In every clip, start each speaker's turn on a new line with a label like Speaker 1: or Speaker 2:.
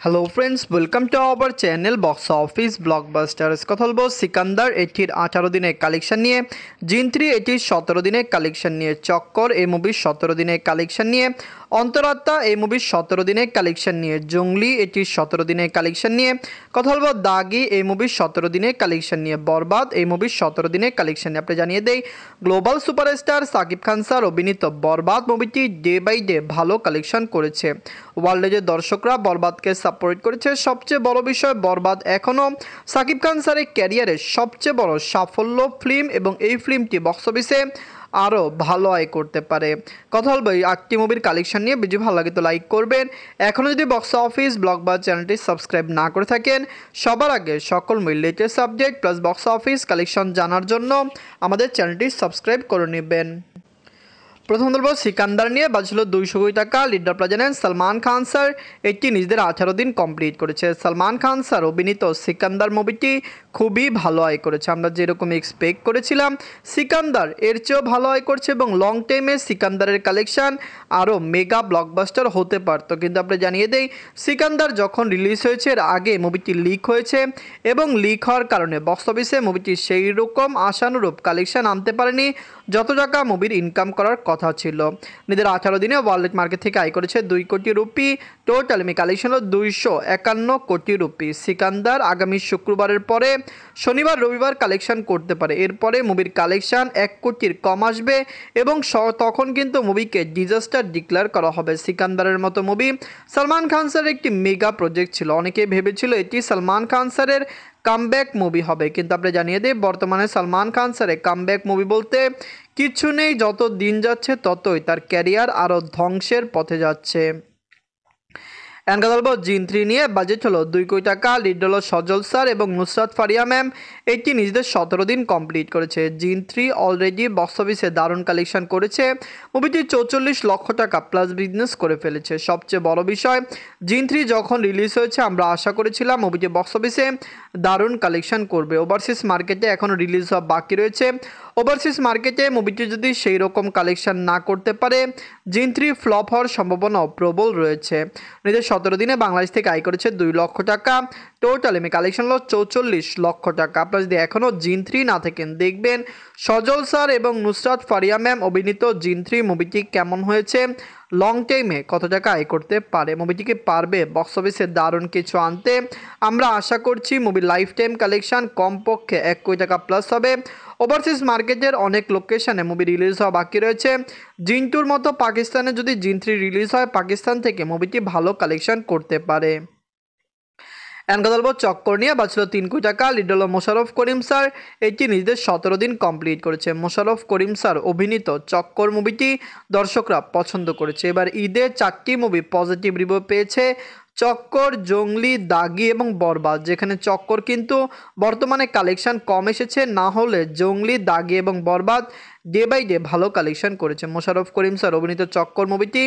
Speaker 1: Hello friends, welcome to our channel box office blockbusters. কথা বলবো সিকান্দার এটির 18 দিনের কালেকশন নিয়ে, জিন 3 এটির 17 দিনের কালেকশন নিয়ে, চক্কর এই মুভির 17 দিনের কালেকশন নিয়ে, অন্তরাত্মা এই মুভির 17 দিনের কালেকশন নিয়ে, জঙ্গলি এটির 17 দিনের কালেকশন নিয়ে, কথা বলবো দাগি এই মুভির 17 দিনের কালেকশন নিয়ে, বরবাদ এই মুভির 17 দিনের কালেকশন নিয়ে। আপনি জানিয়ে দেই, global superstar Shakib Khan sir অভিনীত বরবাদ মুভিটি ডে বাই ডে ভালো কালেকশন করেছে। ওয়ার্ল্ডে যে দর্শকরা বরবাদকে সাপোর্ট করেছে, সবচেয়ে বড় বিষয় বরবাদ এখনও সাকিব খান স্যারের ক্যারিয়ারের সবচেয়ে বড় সাফল্য ফিল্ম এবং এই ফিল্মটি বক্স অফিসে আরও ভালো আয় করতে পারে। কথা বলবো এই 8টি মুভির কালেকশন নিয়ে। ভিডিও ভালো লাগে তো লাইক করবেন। এখনও যদি বক্স অফিস ব্লকবাস্টার চ্যানেলটি সাবস্ক্রাইব না করে থাকেন, সবার আগে সকল movie latest update plus box office collection জানার জন্য আমাদের চ্যানেলটি সাবস্ক্রাইব করে নেবেন। প্রথম বলবো সিকান্দার নিয়ে। বাজছিল 200 কোটি টাকা। লিডার প্লে জানেন সালমান খান স্যার। এটি নিজেদের 18 দিন কমপ্লিট করেছে। সালমান খান স্যার অভিনীত সিকান্দার মুভিটি খুবই ভালো আয় করেছে। আমরা যেরকম এক্সপেক্ট করেছিলাম সিকান্দার এর চেয়েও ভালো আয় করছে এবং লং টাইমে সিকান্দারের কালেকশন আরও মেগা ব্লকবাস্টার হতে পারত। কিন্তু আপনি জানিয়ে দেই, সিকান্দার যখন রিলিজ হয়েছে এর আগে মুভিটি লিক হয়েছে এবং লিক হওয়ার কারণে বক্স অফিসে মুভিটি সেই রকম আশানুরূপ কালেকশন আনতে পারেনি যত টাকা মুভির ইনকাম করার কথা ছিল। নিজের 18 দিনে ওয়ার্ল্ড মার্কেট থেকে আয় করেছে 2 কোটি রুপি। টোটাল কালেকশন হলো 251 কোটি রুপি। সিকান্দার আগামী শুক্রবারের পরে শনিবার রবিবার কালেকশন করতে পারে। এরপরে মুভির কালেকশন 1 কোটির কম আসবে এবং তখন কিন্তু মুভিকে ডিজাস্টার ডিক্লেয়ার করা হবে। সিকান্দারের মতো মুভি সালমান খান স্যারের একটি মেগা প্রজেক্ট ছিল। অনেকে ভেবেছিল এটি সালমান খান স্যারের কামব্যাক মুভি হবে, কিন্তু আপনি জানিয়ে দিই বর্তমানে সালমান খান স্যারের কামব্যাক মুভি বলতে কিছু নেই। যত দিন যাচ্ছে ততই তার ক্যারিয়ার আরও ধ্বংসের পথে যাচ্ছে। এনকা বলবো জিন 3 নিয়ে। বাজেট হলো 2 কোটি টাকা। লিড হলো সজল স্যার এবং নুসরাত ফারিয়া ম্যাম। এটি নিজেদের 17 দিন কমপ্লিট করেছে। জিন 3 অলরেডি বক্স অফিসে দারুণ কালেকশন করেছে। মুভিটি 44 লক্ষ টাকা প্লাস বিজনেস করে ফেলেছে। সবচেয়ে বড় বিষয়, জিন 3 যখন রিলিজ হয়েছে আমরা আশা করেছিলাম মুভিটি বক্স অফিসে দারুণ কালেকশন করবে। ওভারসিজ মার্কেটে এখনও রিলিজ হওয়া বাকি রয়েছে। ওভারসিজ মার্কেটে মুভিটি যদি সেই রকম কালেকশন না করতে পারে, জিন 3 ফ্লপ হওয়ার সম্ভাবনাও প্রবল রয়েছে। নিজের 17 দিনে বাংলাদেশ থেকে আয় করেছে 2 লক্ষ টাকা। টোটাল কালেকশন হলো 44 লক্ষ টাকা। আপনারা যদি এখনও জিন 3 না থাকেন, দেখবেন সজল স্যার এবং নুসরাত ফারিয়া ম্যাম অভিনীত জিন 3 মুভিটি কেমন হয়েছে, লং টাইমে কত টাকা আয় করতে পারে, মুভিটিকে পারবে বক্স অফিসে দারুণ কিছু আনতে। আমরা আশা করছি মুভির লাইফ টাইম কালেকশন কমপক্ষে 1 কোটি টাকা প্লাস হবে। ওভারসিজ মার্কেটের অনেক লোকেশনে মুভি রিলিজ হওয়া বাকি রয়েছে। জিন 2-র মতো পাকিস্তানে যদি জিন 3 রিলিজ হয়, পাকিস্তান থেকে মুভিটি ভালো কালেকশন করতে পারে। এনকা বলবো চক্কর নিয়ে। বাঁচল 3 কোটি টাকা। লিড হলো মোশাররফ করিম স্যার। এটি নিজেদের 17 দিন কমপ্লিট করেছে। মোশাররফ করিম স্যার অভিনীত চক্কর মুভিটি দর্শকরা পছন্দ করেছে। এবার ঈদে 4টি মুভি পজিটিভ রিভিউ পেয়েছে: চক্কর, জঙ্গলি, দাগি এবং বরবাদ। যেখানে চক্কর কিন্তু বর্তমানে কালেকশন কম এসেছে, না হলে জঙ্গলি, দাগি এবং বরবাদ ডে বাই ডে ভালো কালেকশন করেছে। মোশাররফ করিম স্যার অভিনীত চক্কর মুভিটি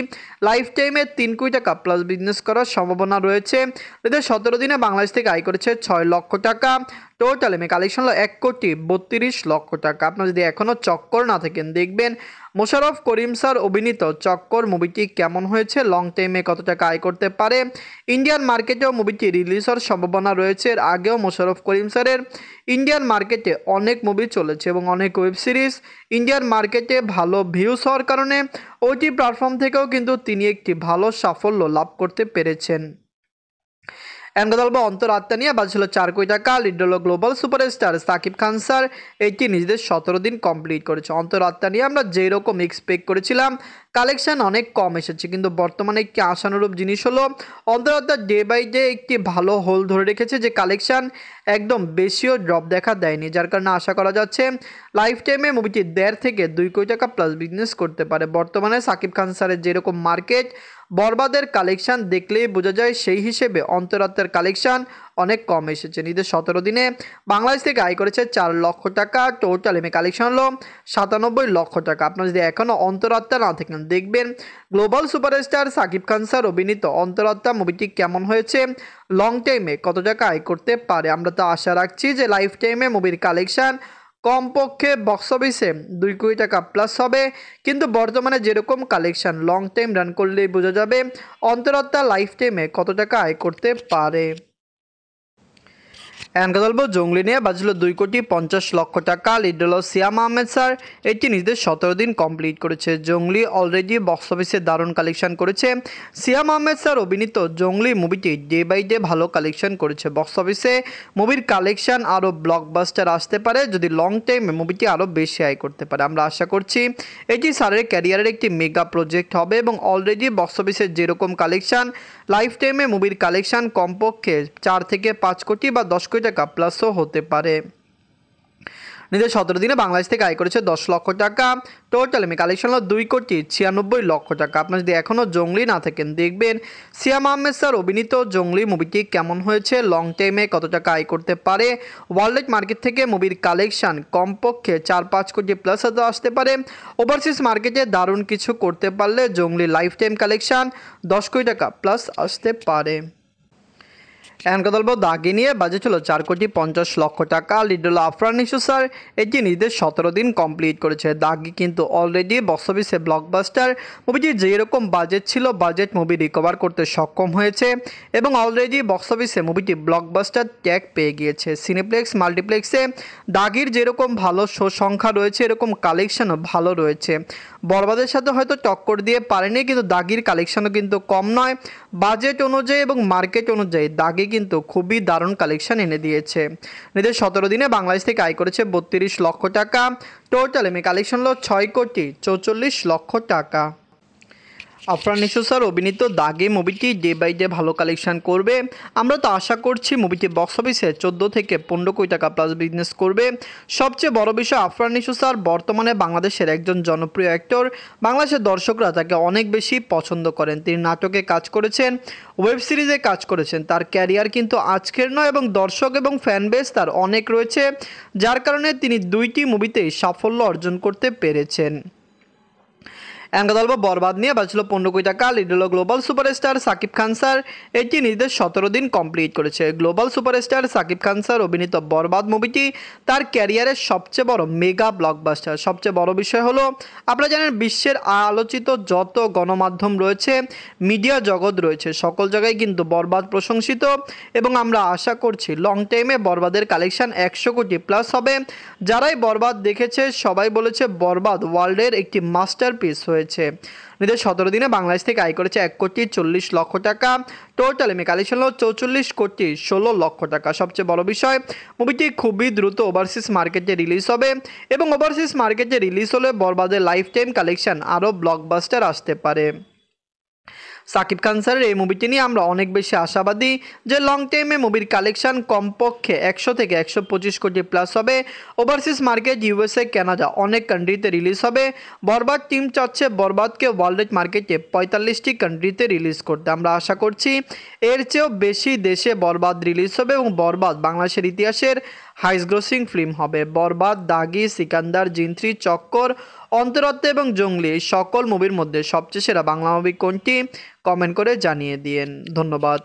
Speaker 1: লাইফ টাইমে 3 কোটি টাকা প্লাস বিজনেস করার সম্ভাবনা রয়েছে। এদের 17 দিনে বাংলাদেশ থেকে আয় করেছে 6 লক্ষ টাকা। টোটাল কালেকশন হলো 1 কোটি 32 লক্ষ টাকা। আপনারা যদি এখনও চক্কর না থাকেন, দেখবেন মোশাররফ করিম স্যার অভিনীত চক্কর মুভিটি কেমন হয়েছে, লং টাইমে কত টাকা আয় করতে পারে। ইন্ডিয়ান মার্কেটেও মুভিটি রিলিজ হওয়ার সম্ভাবনা রয়েছে। এর আগেও মোশাররফ করিম স্যারের ইন্ডিয়ান মার্কেটে অনেক মুভি চলেছে এবং অনেক ওয়েব সিরিজ ইন্ডিয়ান মার্কেটে ভালো ভিউজ হওয়ার কারণে ওটি প্ল্যাটফর্ম থেকেও কিন্তু তিনি একটি ভালো সাফল্য লাভ করতে পেরেছেন। এনকা বলবো অন্তরাত্মা নিয়ে। বাজছিল 4 কোটি টাকা। লিড হলো global superstar Shakib Khan sir. এটি নিজেদের 17 দিন কমপ্লিট করেছে। অন্তরাত্মা নিয়ে আমরা যেই রকম এক্সপেক্ট করেছিলাম কালেকশন অনেক কম এসেছে, কিন্তু বর্তমানে একটি আশানুরূপ জিনিস হলো অন্তরাত্মা ডে বাই ডে একটি ভালো হোল ধরে রেখেছে, যে কালেকশন একদম বেশিও ড্রপ দেখা দেয়নি, যার কারণে আশা করা যাচ্ছে লাইফ টাইমে মুভিটি 1.5 থেকে 2 কোটি টাকা প্লাস বিজনেস করতে পারে। বর্তমানে সাকিব খান স্যারের যেরকম মার্কেট, বরবাদের কালেকশন দেখলেই বোঝা যায় সেই হিসেবে অন্তরাত্মার কালেকশন অনেক কম এসেছে। নিজের 17 দিনে বাংলাদেশ থেকে আয় করেছে 4 লক্ষ টাকা। টোটাল কালেকশন হলো 97 লক্ষ টাকা। আপনারা যদি এখনও অন্তরাত্মা না থাকেন, দেখবেন global superstar Shakib Khan sir অভিনীত অন্তরাত্মা মুভিটি কেমন হয়েছে, লং টাইমে কত টাকা আয় করতে পারে। আমরা তো আশা রাখছি যে লাইফ টাইমে মুভির কালেকশন কমপক্ষে বক্স অফিসে 2 কোটি টাকা প্লাস হবে। কিন্তু বর্তমানে যেরকম কালেকশন লং টাইম রান করলেই বোঝা যাবে অন্তরাত্মা লাইফ টাইমে কত টাকা আয় করতে পারে। এখন কথা বলবো জঙ্গলি নিয়ে। বাজলো 2,50,00,000 টাকা। লিড হলো সিয়াম আহমেদ স্যার। এটি নিজেদের 17 দিন কমপ্লিট করেছে। জঙ্গলি অলরেডি বক্স অফিসে দারুণ কালেকশন করেছে। সিয়াম আহমেদ স্যার অভিনীত জঙ্গলি মুভিটি ডে বাই ডে ভালো কালেকশন করেছে বক্স অফিসে। মুভির কালেকশন আরও ব্লকবাস্টার আসতে পারে যদি লং টাইমে মুভিটি আরও বেশি আয় করতে পারে। আমরা আশা করছি এটি স্যারের ক্যারিয়ারের একটি মেগা প্রজেক্ট হবে এবং অলরেডি বক্স অফিসে যেরকম কালেকশন লাইফ টাইমে মুভির কালেকশন কমপক্ষে 4 থেকে 5 কোটি বা 10 কোটি টাকা প্লাসও হতে পারে। নিজের 17 দিনে বাংলাদেশ থেকে আয় করেছে 10 লক্ষ টাকা। টোটাল কালেকশন হলো 2,96,00,000 টাকা। আপনার যদি এখনও জঙ্গলি না থাকেন দেখবেন সিয়াম আহমেদ স্যার অভিনীত জঙ্গলি মুভিটি কেমন হয়েছে, লং টাইমে কত টাকা আয় করতে পারে। ওয়ার্ল্ড মার্কেট থেকে মুভির কালেকশন কমপক্ষে 4-5 কোটি প্লাস হয়তো আসতে পারে। ওভারসিজ মার্কেটে দারুণ কিছু করতে পারলে জঙ্গলি লাইফ টাইম কালেকশন 10 কোটি টাকা প্লাস আসতে পারে। এখন কথা বলবো দাগি নিয়ে। বাজেট হলো 4,50,00,000 টাকা। লিড হলো আফরান নিশো স্যার। এটি নিজেদের 17 দিন কমপ্লিট করেছে। দাগি কিন্তু অলরেডি বক্স অফিসে ব্লকবাস্টার। মুভিটি যেরকম বাজেট ছিল বাজেট মুভি রিকভার করতে সক্ষম হয়েছে এবং অলরেডি বক্স অফিসে মুভিটি ব্লকবাস্টার ট্যাগ পেয়ে গিয়েছে। সিনেপ্লেক্স মাল্টিপ্লেক্সে দাগির যেরকম ভালো শো সংখ্যা রয়েছে এরকম কালেকশনও ভালো রয়েছে। বরবাদের সাথে হয়তো টক্কর দিয়ে পারেনি কিন্তু দাগির কালেকশনও কিন্তু কম নয়। বাজেট অনুযায়ী এবং মার্কেট অনুযায়ী দাগি কিন্তু খুবই দারুণ কালেকশন এনে দিয়েছে। নিজের 17 দিনে বাংলাদেশ থেকে আয় করেছে 32 লক্ষ টাকা। টোটাল কালেকশন হলো 6,44,00,000 টাকা। আফরান নিশো স্যার অভিনীত দাগে মুভিটি ডে বাই ডে ভালো কালেকশন করবে। আমরা তো আশা করছি মুভিটি বক্স অফিসে 14 থেকে 15 কোটি টাকা প্লাস বিজনেস করবে। সবচেয়ে বড় বিষয় আফরান নিশো স্যার বর্তমানে বাংলাদেশের একজন জনপ্রিয় অ্যাক্টর। বাংলাদেশের দর্শকরা তাকে অনেক বেশি পছন্দ করেন। তিনি নাটকে কাজ করেছেন, ওয়েব সিরিজে কাজ করেছেন। তার ক্যারিয়ার কিন্তু আজকের নয় এবং দর্শক এবং ফ্যান বেস তার অনেক রয়েছে, যার কারণে তিনি 2টি মুভিতেই সাফল্য অর্জন করতে পেরেছেন। এখন কথা বলবো বরবাদ নিয়ে। বাজলো 15 কোটি টাকা। লিড হলো global superstar Shakib Khan sir. এটি নিজেদের 17 দিন কমপ্লিট করেছে। Global superstar Shakib Khan sir অভিনীত বরবাদ মুভিটি তার ক্যারিয়ারের সবচেয়ে বড় মেগা ব্লকবাস্টার। সবচেয়ে বড় বিষয় হলো আপনারা জানেন বিশ্বের আলোচিত যত গণমাধ্যম রয়েছে, মিডিয়া জগৎ রয়েছে, সকল জায়গায় কিন্তু বরবাদ প্রশংসিত এবং আমরা আশা করছি লং টাইমে বরবাদের কালেকশন 100 কোটি প্লাস হবে। যারাই বরবাদ দেখেছে সবাই বলেছে বরবাদ ওয়ার্ল্ডের একটি মাস্টারপিস হয়েছে। নিজের 17 দিনে বাংলাদেশ থেকে আয় করেছে 1,40,00,000 টাকা। টোটাল কালেকশন হলো 44,16,00,000 টাকা। সবচেয়ে বড় বিষয় মুভিটি খুবই দ্রুত ওভারসিজ মার্কেটে রিলিজ হবে এবং ওভারসিজ মার্কেটে রিলিজ হলে বরবাদের লাইফ টাইম কালেকশন আরও ব্লকবাস্টার আসতে পারে। সাকিব খান স্যারের এই মুভিটি নিয়ে আমরা অনেক বেশি আশাবাদী যে লং টাইমে মুভির কালেকশন কমপক্ষে 100 থেকে 125 কোটি প্লাস হবে। ওভারসিজ মার্কেট ইউএসএ, কানাডা অনেক কান্ট্রিতে রিলিজ হবে। বরবাদ টিম চাচ্ছে বরবাদকে ওয়ার্ল্ড মার্কেটে 45টি কান্ট্রিতে রিলিজ করতে। আমরা আশা করছি এর চেয়েও বেশি দেশে বরবাদ রিলিজ হবে এবং বরবাদ বাংলাদেশের ইতিহাসের হাইস্ট গ্রসিং ফিল্ম হবে। বরবাদ, দাগি, সিকান্দার, জিন্ত্রি, চক্কর, অন্তরাত্মা এবং জঙ্গলি এই সকল মুভির মধ্যে সবচেয়ে সেরা বাংলা মুভি কোনটি? কমেন্ট করে জানিয়ে দিন। ধন্যবাদ।